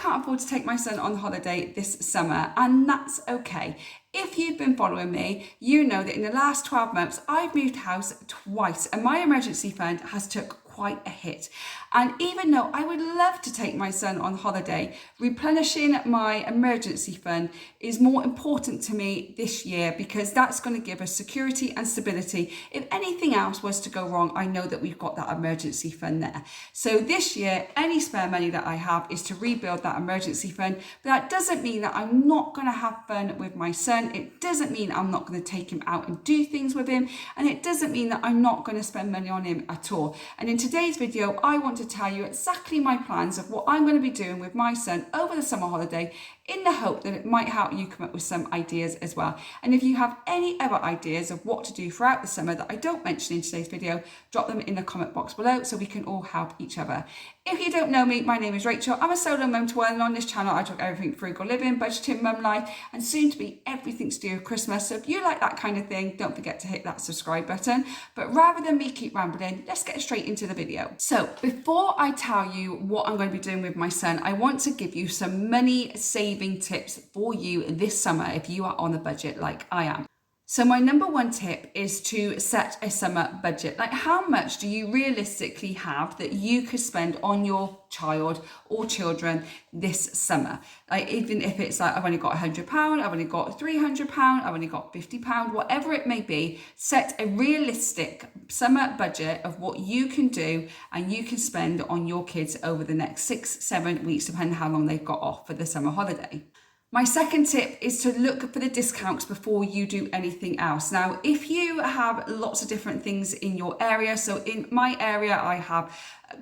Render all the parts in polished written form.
can't afford to take my son on holiday this summer, and that's okay. If you've been following me, you know that in the last 12 months, I've moved house twice and my emergency fund has took quite a hit. And even though I would love to take my son on holiday, replenishing my emergency fund is more important to me this year, because that's going to give us security and stability. If anything else was to go wrong, I know that we've got that emergency fund there. So this year, any spare money that I have is to rebuild that emergency fund. But that doesn't mean that I'm not going to have fun with my son. It doesn't mean I'm not going to take him out and do things with him. And it doesn't mean that I'm not going to spend money on him at all. And in today's video, I want to tell you exactly my plans of what I'm going to be doing with my son over the summer holiday, in the hope that it might help you come up with some ideas as well. And if you have any other ideas of what to do throughout the summer that I don't mention in today's video, drop them in the comment box below so we can all help each other. If you don't know me, my name is Rachel. I'm a solo mum to one, and on this channel I talk everything frugal living, budgeting, mum life, and soon to be everything to do with Christmas. So if you like that kind of thing, don't forget to hit that subscribe button. But rather than me keep rambling, let's get straight into the video. So before I tell you what I'm going to be doing with my son, I want to give you some money saving tips for you this summer if you are on a budget like I am. So my number one tip is to set a summer budget. Like, how much do you realistically have that you could spend on your child or children this summer? Like, even if it's like, I've only got £100, I've only got £300, I've only got £50, whatever it may be, set a realistic summer budget of what you can do and you can spend on your kids over the next 6-7 weeks, depending on how long they've got off for the summer holiday. My second tip is to look for the discounts before you do anything else. Now, if you have lots of different things in your area, so in my area, I have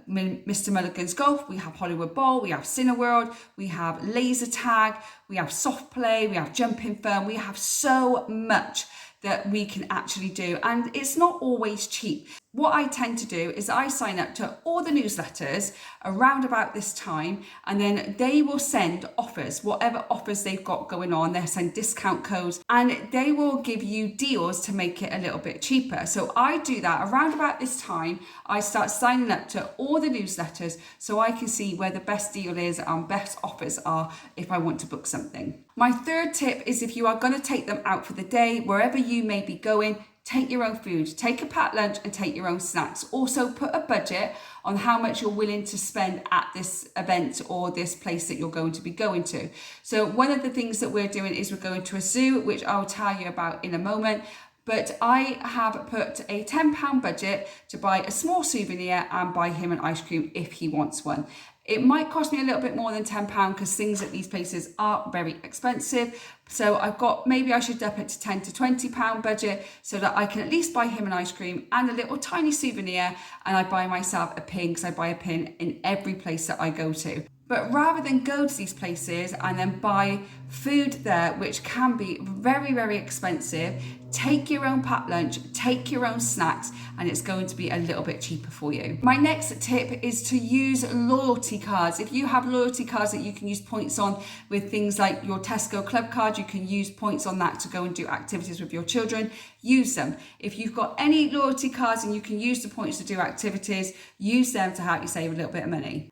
Mr. Mulligan's Golf, we have Hollywood Bowl, we have Cineworld, we have laser tag, we have soft play, we have jumping fun, we have so much that we can actually do, and it's not always cheap. What I tend to do is I sign up to all the newsletters around about this time, and then they will send offers, whatever offers they've got going on. They'll send discount codes and they will give you deals to make it a little bit cheaper. So I do that around about this time. I start signing up to all the newsletters so I can see where the best deal is and best offers are if I want to book something. My third tip is, if you are going to take them out for the day, wherever you may be going, take your own food, take a packed lunch and take your own snacks. Also put a budget on how much you're willing to spend at this event or this place that you're going to be going to. So one of the things that we're doing is we're going to a zoo, which I'll tell you about in a moment. But I have put a £10 budget to buy a small souvenir and buy him an ice cream if he wants one. It might cost me a little bit more than £10 because things at these places are very expensive. So I've got, maybe I should up it to £10 to £20 budget so that I can at least buy him an ice cream and a little tiny souvenir, and I buy myself a pin, because I buy a pin in every place that I go to. But rather than go to these places and then buy food there, which can be very, very expensive, take your own packed lunch, take your own snacks, and it's going to be a little bit cheaper for you. My next tip is to use loyalty cards. If you have loyalty cards that you can use points on with things like your Tesco Club card, you can use points on that to go and do activities with your children. Use them. If you've got any loyalty cards and you can use the points to do activities, use them to help you save a little bit of money.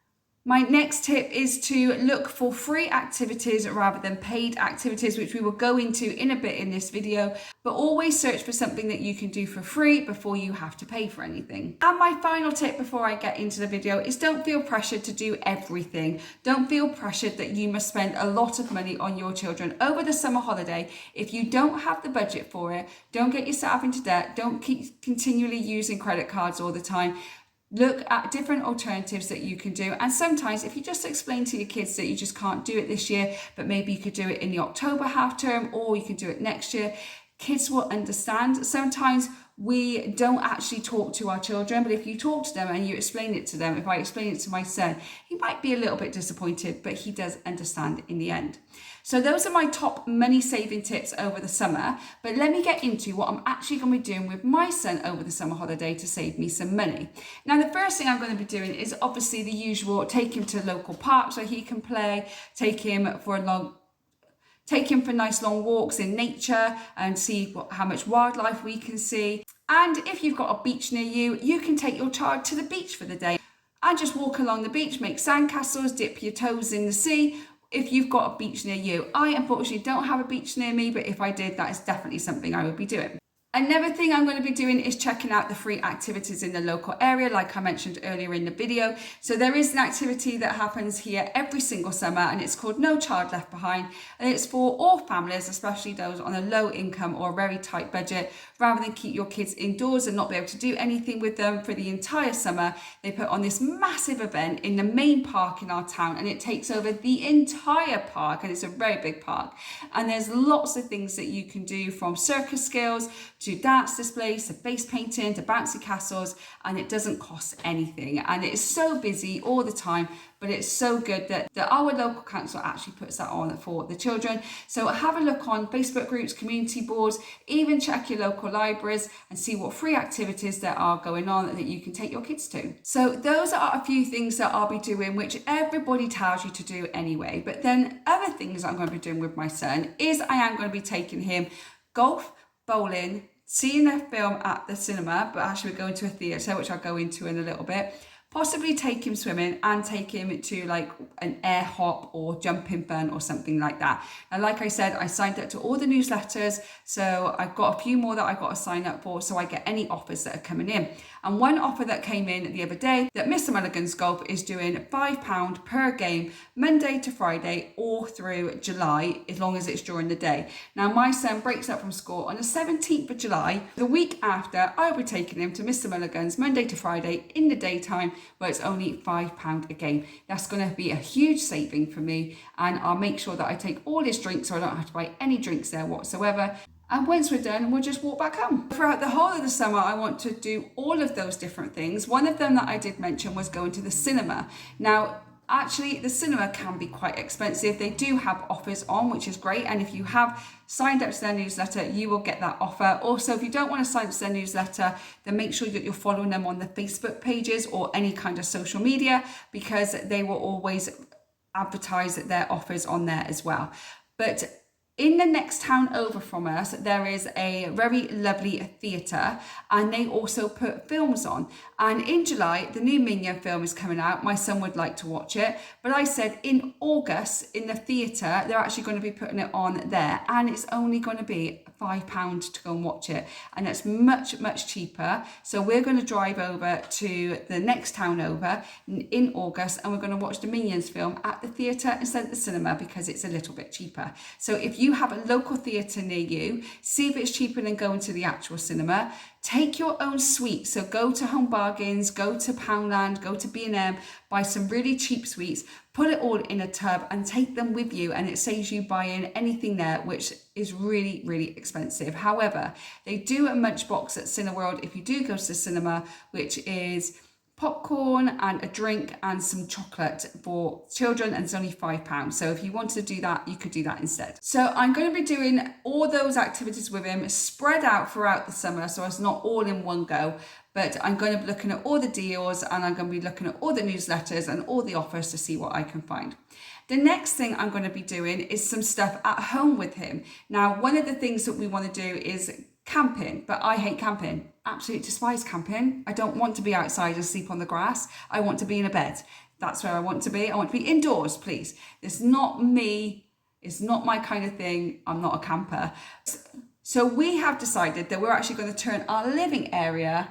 My next tip is to look for free activities rather than paid activities, which we will go into in a bit in this video, but always search for something that you can do for free before you have to pay for anything. And my final tip before I get into the video is, don't feel pressured to do everything. Don't feel pressured that you must spend a lot of money on your children over the summer holiday. If you don't have the budget for it, don't get yourself into debt. Don't keep continually using credit cards all the time. Look at different alternatives that you can do. And sometimes if you just explain to your kids that you just can't do it this year, but maybe you could do it in the October half term, or you can do it next year, kids will understand. Sometimes we don't actually talk to our children, but if you talk to them and you explain it to them, if I explain it to my son, he might be a little bit disappointed, but he does understand in the end. So those are my top money saving tips over the summer, but let me get into what I'm actually going to be doing with my son over the summer holiday to save me some money. Now, the first thing I'm going to be doing is obviously the usual: take him to local parks where he can play, take him for nice long walks in nature and see how much wildlife we can see. And if you've got a beach near you, you can take your child to the beach for the day. and just walk along the beach, make sandcastles, dip your toes in the sea if you've got a beach near you. I unfortunately don't have a beach near me, but if I did, that is definitely something I would be doing. Another thing I'm going to be doing is checking out the free activities in the local area, like I mentioned earlier in the video. So there is an activity that happens here every single summer, and it's called No Child Left Behind. And it's for all families, especially those on a low income or a very tight budget. Rather than keep your kids indoors and not be able to do anything with them for the entire summer, they put on this massive event in the main park in our town, and it takes over the entire park, and it's a very big park. And there's lots of things that you can do, from circus skills to dance displays, to face painting, to bouncy castles, and it doesn't cost anything. And it's so busy all the time, but it's so good that our local council actually puts that on for the children. So have a look on Facebook groups, community boards, even check your local libraries and see what free activities there are going on that you can take your kids to. So those are a few things that I'll be doing, which everybody tells you to do anyway. But then other things I'm going to be doing with my son is I am going to be taking him golf, bowling, seeing a film at the cinema, but actually we're going to a theatre, which I'll go into in a little bit. Possibly take him swimming and take him to like an air hop or jumping fun or something like that. And like I said, I signed up to all the newsletters, so I've got a few more that I've got to sign up for, so I get any offers that are coming in. And one offer that came in the other day, that Mr. Mulligan's Golf is doing £5 per game, Monday to Friday, all through July, as long as it's during the day. Now, my son breaks up from school on the 17th of July. The week after, I'll be taking him to Mr. Mulligan's Monday to Friday in the daytime, where it's only £5 a game. That's going to be a huge saving for me, and I'll make sure that I take all his drinks so I don't have to buy any drinks there whatsoever. And once we're done, we'll just walk back home. Throughout the whole of the summer, I want to do all of those different things. One of them that I did mention was going to the cinema. Now, actually, the cinema can be quite expensive. They do have offers on, which is great. And if you have signed up to their newsletter, you will get that offer. Also, if you don't want to sign up to their newsletter, then make sure that you're following them on the Facebook pages or any kind of social media, because they will always advertise their offers on there as well. But in the next town over from us, there is a very lovely theatre, and they also put films on. And in July, the new Minion film is coming out. My son would like to watch it, but I said in August in the theatre, they're actually going to be putting it on there, and it's only going to be £5 to go and watch it, and it's much, much cheaper. So we're going to drive over to the next town over in August, and we're going to watch the Minions film at the theatre instead of the cinema, because it's a little bit cheaper. So if you have a local theatre near you, see if it's cheaper than going to the actual cinema. Take your own sweets. So go to Home Bargains, go to Poundland, go to B&M, buy some really cheap sweets, put it all in a tub and take them with you, and it saves you buying anything there, which is really, really expensive. However, they do a Munchbox at Cineworld if you do go to the cinema, which is popcorn and a drink and some chocolate for children, and it's only £5. So if you wanted to do that, you could do that instead. So I'm going to be doing all those activities with him spread out throughout the summer, so it's not all in one go. But I'm going to be looking at all the deals, and I'm going to be looking at all the newsletters and all the offers to see what I can find. The next thing I'm going to be doing is some stuff at home with him. Now, one of the things that we want to do is camping, but I hate camping. Absolutely despise camping. I don't want to be outside and sleep on the grass. I want to be in a bed. That's where I want to be. I want to be indoors, please. It's not me. It's not my kind of thing. I'm not a camper. So we have decided that we're actually going to turn our living area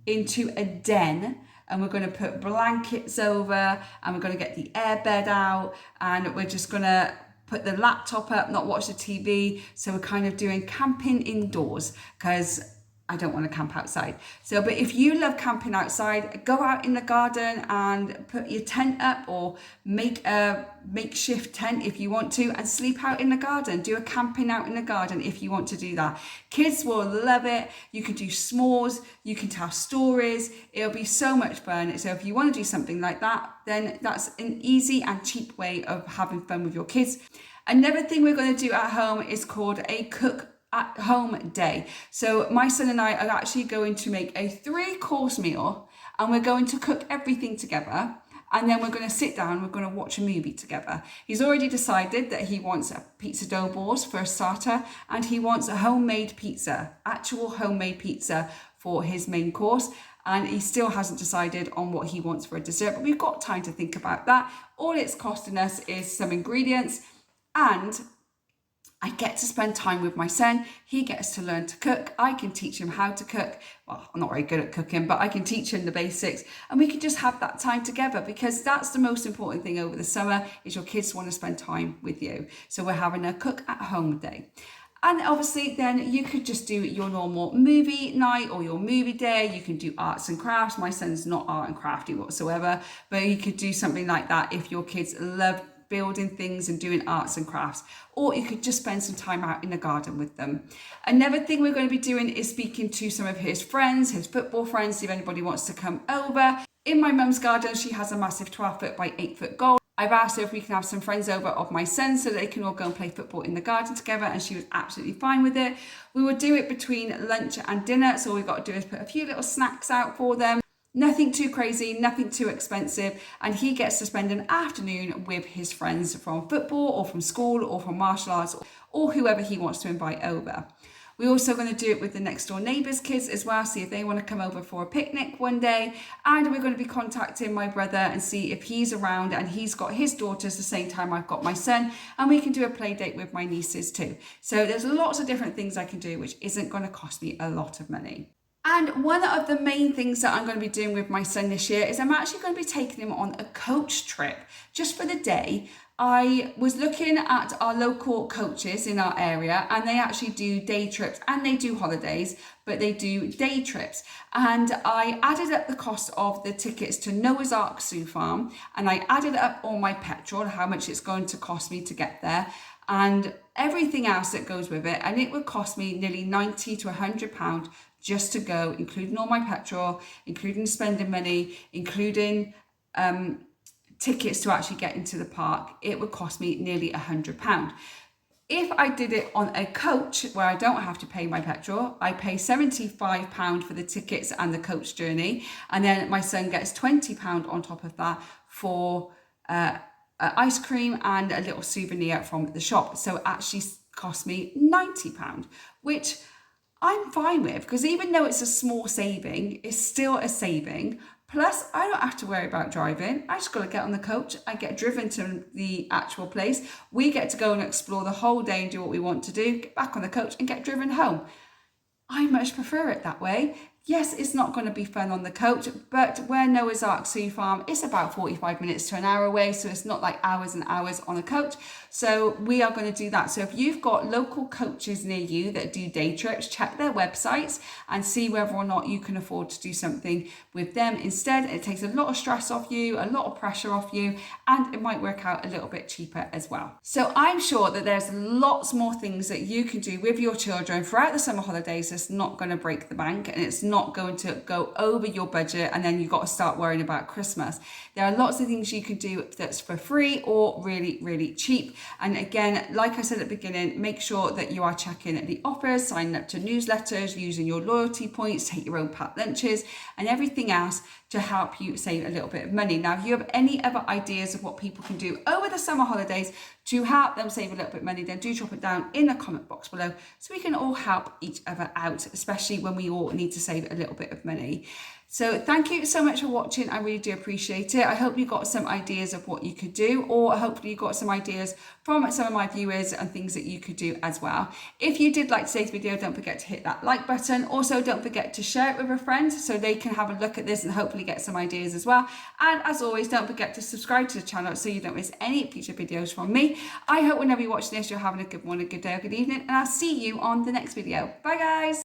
into a den, and we're going to put blankets over, and we're going to get the air bed out, and we're just going to put the laptop up, not watch the TV. So we're kind of doing camping indoors, because I don't want to camp outside. So, but if you love camping outside, go out in the garden and put your tent up, or make a makeshift tent if you want to, and sleep out in the garden. Do a camping out in the garden if you want to do that. Kids will love it. You can do s'mores, you can tell stories. It'll be so much fun. So if you want to do something like that, then that's an easy and cheap way of having fun with your kids. Another thing we're going to do at home is called a cook at home day. So my son and I are actually going to make a 3-course meal, and we're going to cook everything together, and then we're going to sit down, we're going to watch a movie together. He's already decided that he wants a pizza dough balls for a starter, and he wants a homemade pizza, actual homemade pizza for his main course. and he still hasn't decided on what he wants for a dessert, but we've got time to think about that. All it's costing us is some ingredients, and I get to spend time with my son. He gets to learn to cook. I can teach him how to cook. Well, I'm not very good at cooking, but I can teach him the basics, and we can just have that time together, because that's the most important thing over the summer, is your kids want to spend time with you. So we're having a cook at home day. And obviously then you could just do your normal movie night or your movie day. You can do arts and crafts. My son's not art and crafty whatsoever, but you could do something like that if your kids love building things and doing arts and crafts, or you could just spend some time out in the garden with them. Another thing we're going to be doing is speaking to some of his friends, his football friends, see if anybody wants to come over. In my mum's garden, she has a massive 12-foot by 8-foot goal. I've asked her if we can have some friends over of my son so they can all go and play football in the garden together, and she was absolutely fine with it. We will do it between lunch and dinner, so all we've got to do is put a few little snacks out for them. Nothing too crazy, nothing too expensive, and he gets to spend an afternoon with his friends from football or from school or from martial arts or whoever he wants to invite over. We're also going to do it with the next door neighbours' kids as well, see if they want to come over for a picnic one day. And we're going to be contacting my brother and see if he's around, and he's got his daughters the same time I've got my son, and we can do a play date with my nieces too. So there's lots of different things I can do, which isn't going to cost me a lot of money. And one of the main things that I'm going to be doing with my son this year is I'm actually going to be taking him on a coach trip just for the day. I was looking at our local coaches in our area, and they actually do day trips and they do holidays, but they do day trips. And I added up the cost of the tickets to Noah's Ark Zoo Farm, and I added up all my petrol, how much it's going to cost me to get there, and everything else that goes with it. And it would cost me nearly £90 to £100 just to go, including all my petrol, including spending money, including tickets to actually get into the park. It would cost me nearly £100. If I did it on a coach where I don't have to pay my petrol, I pay £75 for the tickets and the coach journey, and then my son gets £20 on top of that for ice cream and a little souvenir from the shop. So it actually cost me £90, which I'm fine with, because even though it's a small saving, it's still a saving. Plus, I don't have to worry about driving. I just got to get on the coach. I get driven to the actual place. We get to go and explore the whole day and do what we want to do, get back on the coach and get driven home. I much prefer it that way. Yes, it's not going to be fun on the coach, but where Noah's Ark Zoo Farm, it's about 45 minutes to an hour away, so it's not like hours and hours on a coach. So we are going to do that. So if you've got local coaches near you that do day trips, check their websites and see whether or not you can afford to do something with them instead. It takes a lot of stress off you, a lot of pressure off you, and it might work out a little bit cheaper as well. So I'm sure that there's lots more things that you can do with your children throughout the summer holidays that's not going to break the bank, and it's not going to go over your budget, and then you've got to start worrying about Christmas. There are lots of things you can do that's for free or really, really cheap. And again, like I said at the beginning, make sure that you are checking the offers, signing up to newsletters, using your loyalty points, take your own packed lunches and everything else to help you save a little bit of money. Now, if you have any other ideas of what people can do over the summer holidays to help them save a little bit of money, then do drop it down in the comment box below so we can all help each other out, especially when we all need to save a little bit of money. So thank you so much for watching. I really do appreciate it. I hope you got some ideas of what you could do, or hopefully you got some ideas from some of my viewers and things that you could do as well. If you did like today's video, don't forget to hit that like button. Also, don't forget to share it with a friend so they can have a look at this and hopefully get some ideas as well. And as always, don't forget to subscribe to the channel so you don't miss any future videos from me. I hope whenever you're watching this, you're having a good morning, good day, or good evening, and I'll see you on the next video. Bye guys.